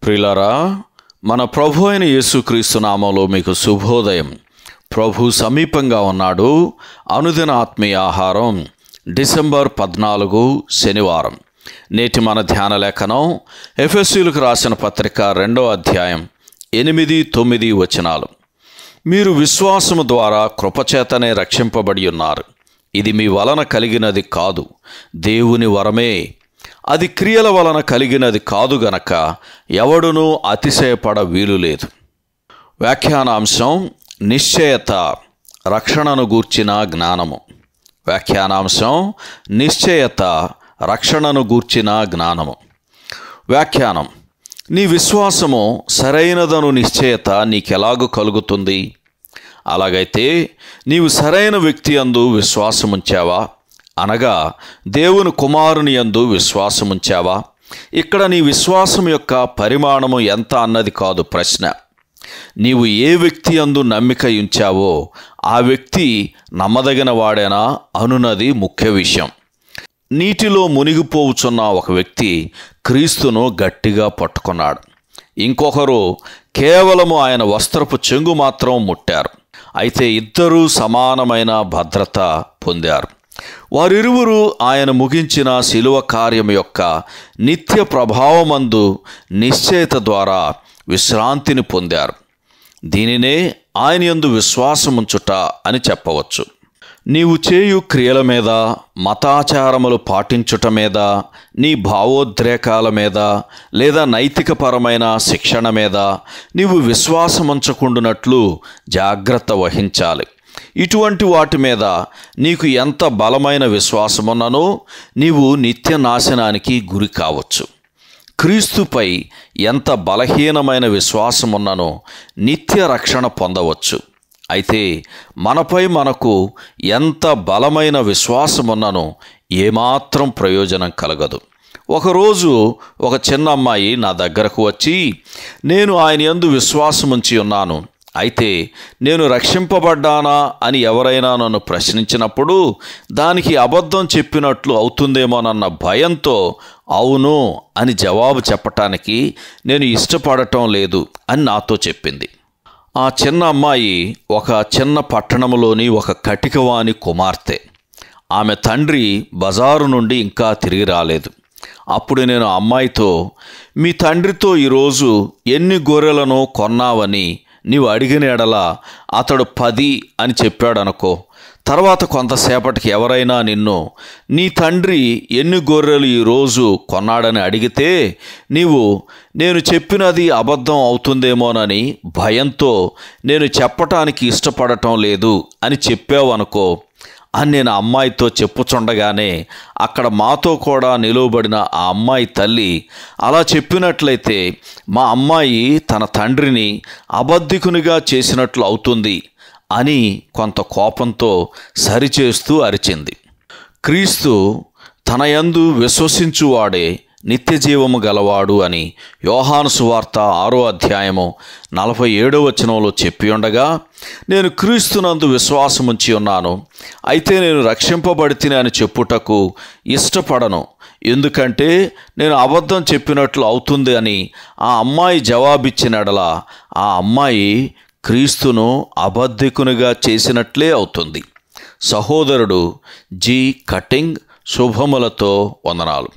ప్రియులారా, మన ప్రభు అయిన యేసుక్రీస్తు నామములో మీకు శుభోదయం. ప్రభు సమీపంగా ఉన్నాడు. అనుదిన ఆత్మీయ ఆహారం, డిసెంబర్ 14 శనివారం. నేటి మన ధ్యాన లేఖనం ఎఫెసీయులకు రాసిన పత్రిక 2వ అధ్యాయం 8-9 వచనాలు. మీరు విశ్వాసము ద్వారా కృపచేతనే రక్షింపబడి ఉన్నారు. ఇది మీ వలన కలిగినది కాదు, దేవుని వరమే. అది క్రియల వలన కలిగినది కాదు గనక ఎవడునూ అతిశయపడ వీలు లేదు. వ్యాఖ్యానాంశం నిశ్చయత, రక్షణను గూర్చిన జ్ఞానము. వ్యాఖ్యానాంశం నిశ్చయత, రక్షణను గూర్చిన జ్ఞానము. వ్యాఖ్యానం: నీ విశ్వాసము సరైనదను నిశ్చయత నీకెలాగూ కలుగుతుంది? అలాగైతే నీవు సరైన వ్యక్తి యందు విశ్వాసముంచావా? అనగా దేవుని కుమారుని యందు విశ్వాసముంచావా? ఇక్కడ నీ విశ్వాసం యొక్క పరిమాణము ఎంత అన్నది కాదు ప్రశ్న. నీవు ఏ వ్యక్తి యందు నమ్మిక ఉంచావో ఆ వ్యక్తి నమ్మదగిన వాడేనా అనున్నది ముఖ్య విషయం. నీటిలో మునిగిపోవుచున్న ఒక వ్యక్తి క్రీస్తును గట్టిగా పట్టుకున్నాడు. ఇంకొకరు కేవలము ఆయన వస్త్రపు చెంగు మాత్రం ముట్టారు. అయితే ఇద్దరూ సమానమైన భద్రత పొందారు. వారిరువురు ఆయన ముగించిన శిలువ కార్యం యొక్క నిత్య ప్రభావమందు నిశ్చయత ద్వారా విశ్రాంతిని పొందారు. దీనినే ఆయన యందు విశ్వాసముంచుట అని చెప్పవచ్చు. నీవు చేయు క్రియల మీద, మతాచారములు పాటించుట మీద, నీ భావోద్రేకాల మీద లేదా నైతికపరమైన శిక్షణ మీద నీవు విశ్వాసముంచకుండునట్లు జాగ్రత్త వహించాలి. ఇటువంటి వాటి మీద నీకు ఎంత బలమైన విశ్వాసమున్ననో నీవు నిత్య నాశనానికి గురి కావచ్చు. క్రీస్తుపై ఎంత బలహీనమైన విశ్వాసమున్ననో నిత్య రక్షణ పొందవచ్చు. అయితే మనపై మనకు ఎంత బలమైన విశ్వాసమున్ననో ఏమాత్రం ప్రయోజనం కలగదు. ఒకరోజు ఒక చిన్న అమ్మాయి నా దగ్గరకు వచ్చి, నేను ఆయన యందు విశ్వాసముంచి ఉన్నాను, అయితే నేను రక్షింపబడ్డానా అని ఎవరైనా నన్ను ప్రశ్నించినప్పుడు దానికి అబద్ధం చెప్పినట్లు అవుతుందేమోనన్న భయంతో అవును అని జవాబు చెప్పటానికి నేను ఇష్టపడటం లేదు అని నాతో చెప్పింది. ఆ చిన్న అమ్మాయి ఒక చిన్న పట్టణంలోని ఒక కటికవాని కుమార్తె. ఆమె తండ్రి బజారు నుండి ఇంకా తిరిగి రాలేదు. అప్పుడు నేను ఆ అమ్మాయితో, మీ తండ్రితో ఈరోజు ఎన్ని గొర్రెలను కొన్నావని నీవు అడిగిన ఎడల అతడు 10 అని చెప్పాడనుకో. తర్వాత కొంతసేపటికి ఎవరైనా నిన్ను, నీ తండ్రి ఎన్ని గొర్రెలు ఈరోజు కొన్నాడని అడిగితే నీవు, నేను చెప్పినది అబద్ధం అవుతుందేమోనని భయంతో నేను చెప్పటానికి ఇష్టపడటం లేదు అని చెప్పావు అనుకో అని నేను ఆ అమ్మాయితో చెప్పుచుండగానే అక్కడ మాతో కూడా నిలువబడిన ఆ అమ్మాయి తల్లి, అలా చెప్పినట్లయితే మా అమ్మాయి తన తండ్రిని అబద్ధికునిగా చేసినట్లు అవుతుంది అని కొంత కోపంతో సరిచేస్తూ అరిచింది. క్రీస్తు తన యందు విశ్వసించువాడే నిత్య జీవము గలవాడు అని యోహాను సువార్త 6వ అధ్యాయము 47వ వచనంలో చెప్పి ఉండగా, నేను క్రీస్తునందు విశ్వాసముంచి ఉన్నాను, అయితే నేను రక్షింపబడితిని అని చెప్పుటకు ఇష్టపడను, ఎందుకంటే నేను అబద్ధం చెప్పినట్లు అవుతుంది అని ఆ అమ్మాయి జవాబిచ్చినడలా ఆ అమ్మాయి క్రీస్తును అబద్ధికునిగా చేసినట్లే అవుతుంది. సహోదరుడు జి కటింగ్, శుభములతో వందనాలు.